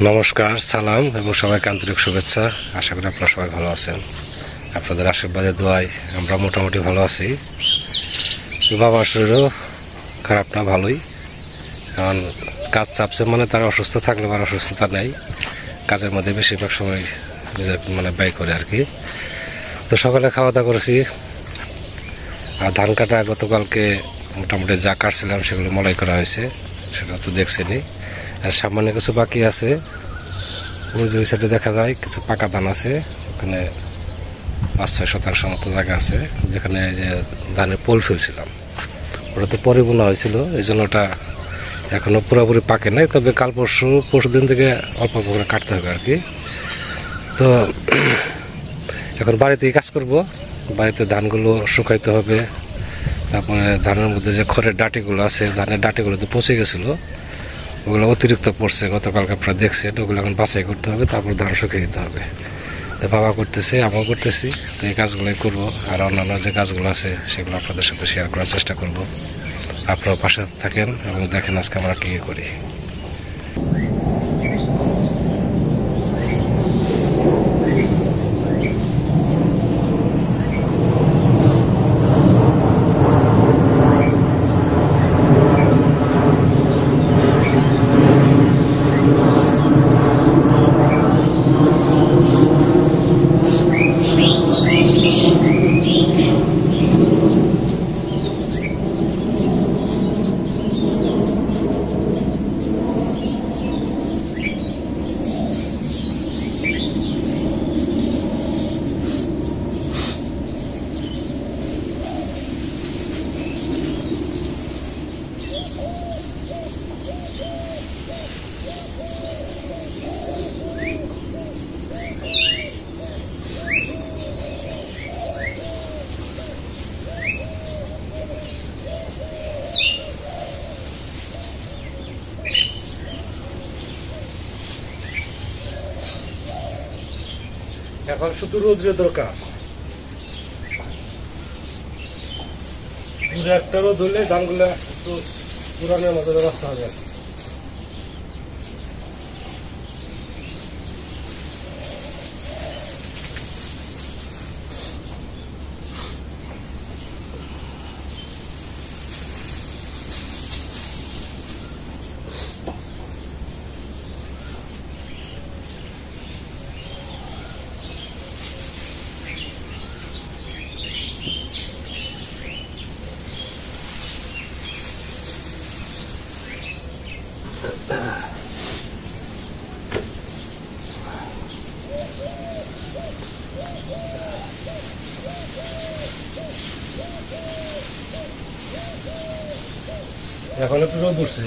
নমস্কার, সালাম এবং সবাইকে আন্তরিক শুভেচ্ছা। আশা করি আপনারা সবাই ভালো আছেন। আপনাদের আশীর্বাদে দোয়ায় আমরা মোটামুটি ভালো আছি। বাবার শরীরও খারাপ না, ভালোই। এখন কাজ চাপছে, মানে তারা অসুস্থ থাকলে আর অসুস্থতা নেই, কাজের মধ্যে বেশিরভাগ সময় ব্যয় করে আর কি। তো সকালে খাওয়া দাওয়া করেছি, আর ধান কাটা গতকালকে মোটামুটি যা কাটছিলাম সেগুলো মলাই করা হয়েছে, সেটা তো দেখছেনি। আর সামান্য কিছু বাকি আছে, ওই যে ওই সাইডে দেখা যায় কিছু পাকা ধান আছে, ওখানে ৫-৬ শতাংশ মতো জায়গা আছে যেখানে যে ধানের পোল ফেলছিলাম, ওটা তো পরে বোনা হয়েছিল, এই জন্য ওটা এখনো পুরোপুরি পাকে নাই। তবে কাল পরশু দিন থেকে অল্প অল্প করে কাটতে হবে আর কি। তো এখন বাড়িতেই কাজ করব, বাড়িতে ধানগুলো শুকাইতে হবে। তারপরে ধানের মধ্যে যে খড়ের ডাটিগুলো আছে, ধানের ডাটিগুলো তো পচে গেছিলো, ওগুলো অতিরিক্ত পড়ছে গতকালকে আপনারা দেখছেন, ওগুলো এখন বাছাই করতে হবে, তারপর ধান শুকিয়ে দিতে হবে। তো বাবা করতেছে, আমিও করতেছি, তো এই কাজগুলোই করবো। আর অন্যান্য যে কাজগুলো আছে সেগুলো আপনাদের সাথে শেয়ার করার চেষ্টা করব। আপনারাও পাশে থাকেন এবং দেখেন আজকে আমরা কী করি। এখন শুধু রোদ্রের দরকার, পুরো একটা রোদ হলে ধানগুলো একটু পুরানোর মতো ব্যবস্থা হবে। এখন একটু রোদ উঠছে,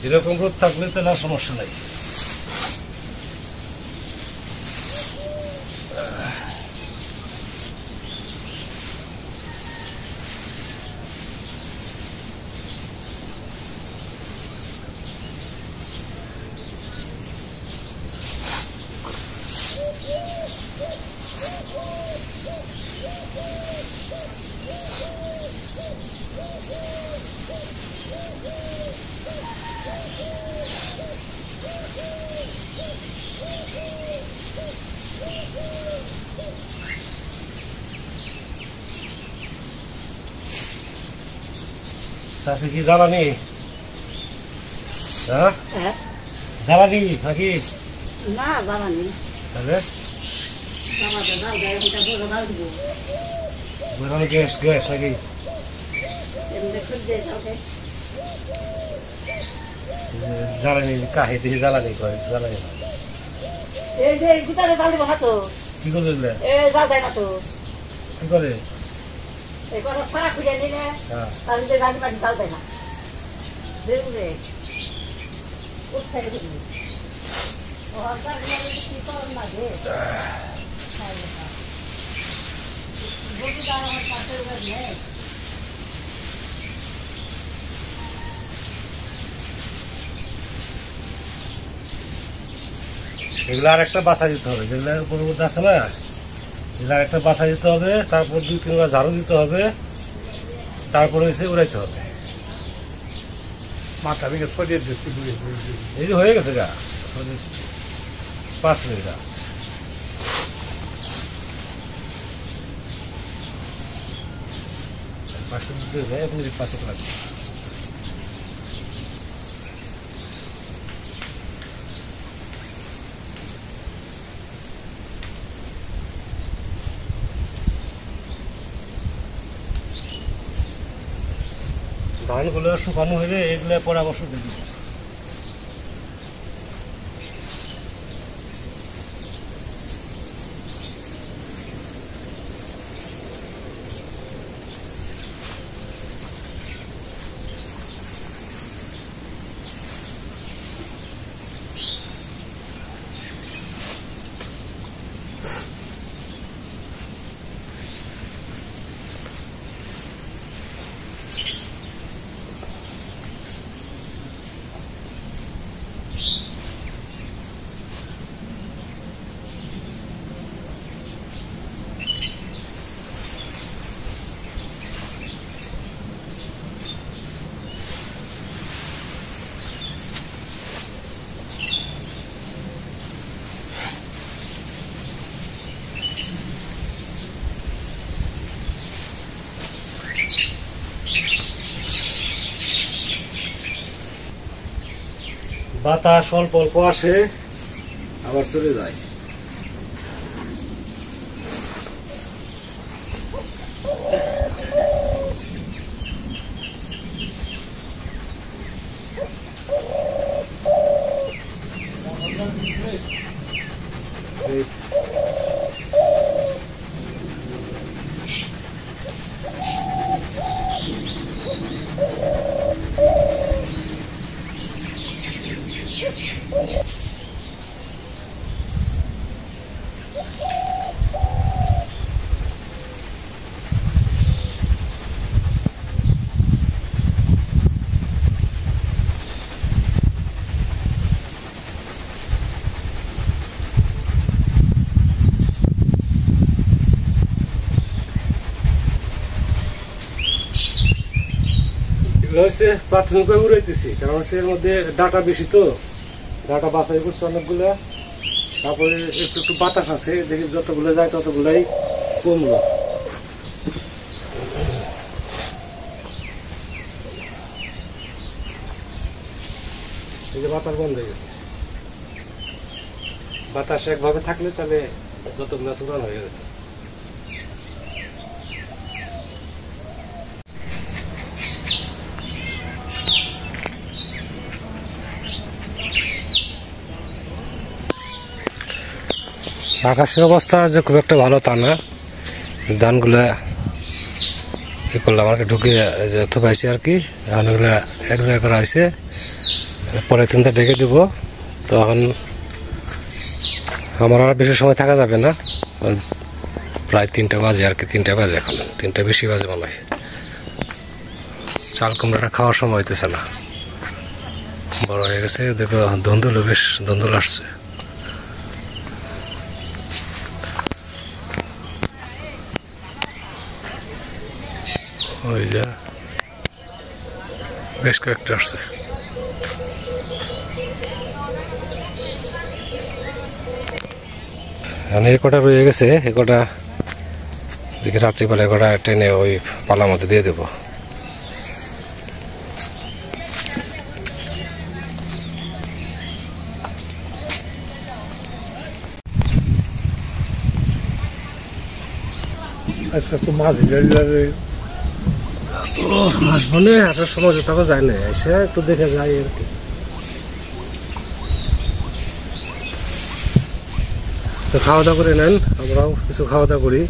এরকম রোদ থাকলে তাহলে আর সমস্যা নাই। চাষে কি জ্বালানি? হ্যাঁ, জ্বালানি নাকি? না জ্বালানি, তাহলে গ্যাস গ্যাস নাকি? জ্বালানি কাহে দিয়ে জ্বালানি করে, জ্বালানি এই যে গুতারে জাল দিব না তো, কি করে দিলে? জাল দেয় না তো, কি করে? এই কথা সারা খুঁজে নিলে তাহলে গাড়ি মাটি জাল দেয় না, দেখবে উঠতে গেছি কি কর না গে আমার পাশে এগুলো আর একটা বাসা দিতে হবে, যেগুলো উপর মধ্যে আছে না, এগুলো আর একটা বাসা দিতে হবে, তারপর 2-3 বার ঝাড়ু দিতে হবে, তারপরে এসে উড়াইতে হবে। মাথা ভেঙে সরিয়ে দিচ্ছি এই যে হয়ে গেছে গা 5 মিনিট। পাশে লাগবে। ধানগুলো শুকানো হলে এগুলো পরামর্শ দিয়ে দিব। বাতাস অল্প অল্প আসে আবার চলে যায়। প্রাথমিকভাবে উড়াইতেছি, কারণ হচ্ছে এর মধ্যে ডাটা বেশি, তো ডাটা বাছাই করছে অনেকগুলো, তারপরে একটু একটু বাতাস আছে, দেখি যতগুলো যায় ততগুলাই কমলো। এই যে বাতাস বন্ধ হয়ে গেছে, বাতাস একভাবে থাকলে তাহলে যতগুলো চূড়ান হয়ে যেত। আকাশের অবস্থা যে খুব একটা ভালো তা না, ধানগুলা কি করলাম আর কি ঢুকিয়ে যে থুপাইছি আর কি, এখন এগুলা এক জায়গায় করা হয়েছে, পরে 3টা ডেকে দিব। তখন আমার আর বেশি সময় থাকা যাবে না, প্রায় 3টা বাজে আর কি, 3টা বাজে, এখন 3টা বেশি বাজে মনে হয়। চাল কুমড়াটা খাওয়ার সময় হইতেছে না, বড় হয়ে গেছে, দেখো ধুন্দুলও বেশ ধুন্দুল আসছে। ওই যে বেশ কয়েকটা আসছে। এই কটা রয়ে গেছে, এ কটা দেখি রাত্রিবেলা কটা ট্রেনে ওই পালার মধ্যে দিয়ে দেবো। আজকে তো মাছ আসবো না, আসার সময় কোথাও যায় না, এসে একটু দেখে যাই আর কি। তো খাওয়া দাওয়া করে নেন, আমরাও কিছু খাওয়া দাওয়া করি।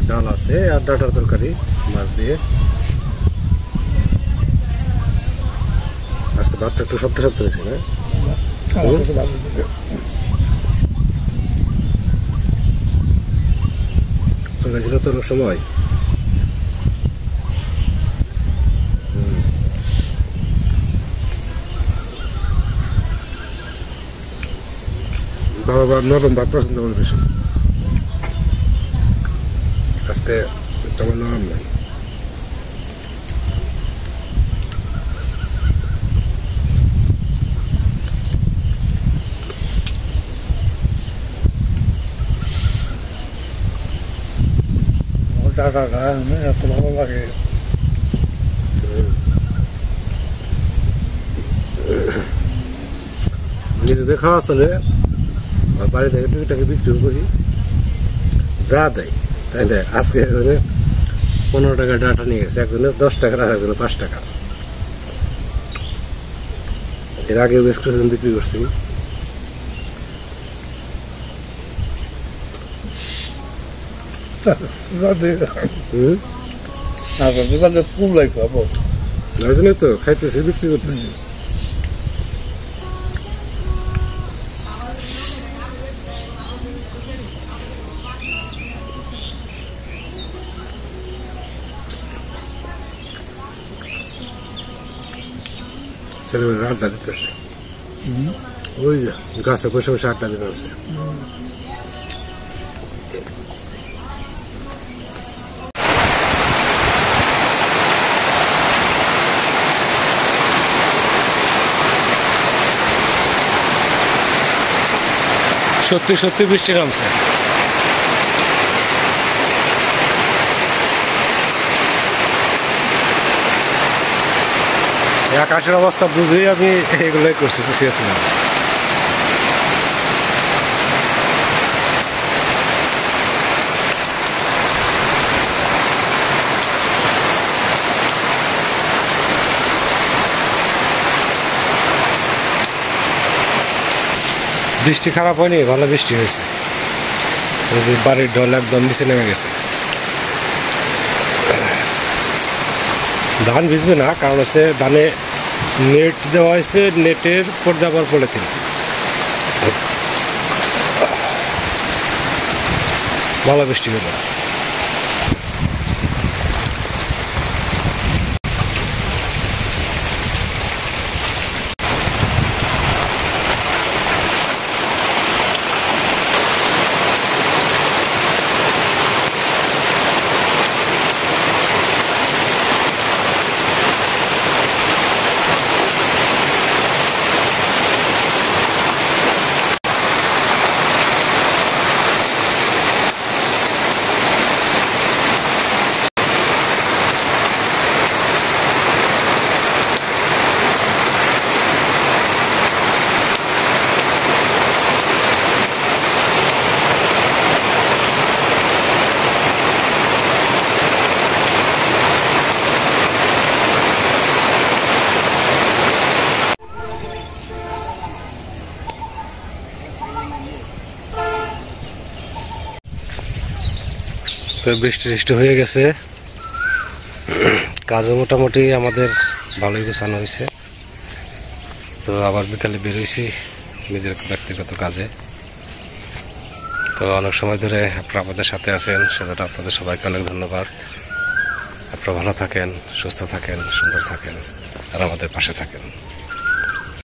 ডাল আছে আর ডাটার তরকারি মাছ দিয়ে। আজকে ভাতটা একটু শক্ত শক্ত হয়েছে না? আমার কাছে ভালো লাগে। ছিল তো অনেক সময় বাবা নরম ভাত পছন্দ করে বেশি, আজকে তেমন নরম নাই। আমার টাকা খায় আমার এত ভালো লাগে। নিজেদের খাওয়া চলে, বাড়ি থেকে টুকিটাকে বিক্রি করি, যা দেয় তাই দেয়। আজকে 15 টাকা ডাটা নিয়ে গেছে, একজনে 10 টাকা, আর একজনে 5 টাকা। এর আগে বেশ কিছুদিন বিক্রি করছি। খুব লাগে পাবো। ওই জন্যই তো খাইতেছি, বিক্রি করতেছি। ছেলেমেয়েরা আড্ডা দিতেছে, ওই যে গাছে বসে বসে আড্ডা দিতে আছে। সত্যি সত্যি বৃষ্টি নামছে। আকাশের অবস্থা বুঝেই আমি এগুলোই করছি, বুঝিয়েছিলাম। বৃষ্টি খারাপ হয়নি, ভালো বৃষ্টি হয়েছে। ওই যে বাড়ির ঢল একদম নিচে নেমে গেছে। ধান ভিজবে না, কারণ হচ্ছে ধানে নেট দেওয়া হয়েছে, নেটের উপর দেওয়ার পলিথিন। ভালো বৃষ্টি হলো। বৃষ্টি টিষ্টি হয়ে গেছে, কাজও মোটামুটি আমাদের ভালোই গোছানো হয়েছে। তো আবার বিকালে বেরোইছি নিজের ব্যক্তিগত কাজে। তো অনেক সময় ধরে আপনারা আমাদের সাথে আছেন, সেজন্য আপনাদের সবাইকে অনেক ধন্যবাদ। আপনারা ভালো থাকেন, সুস্থ থাকেন, সুন্দর থাকেন, আর আমাদের পাশে থাকেন।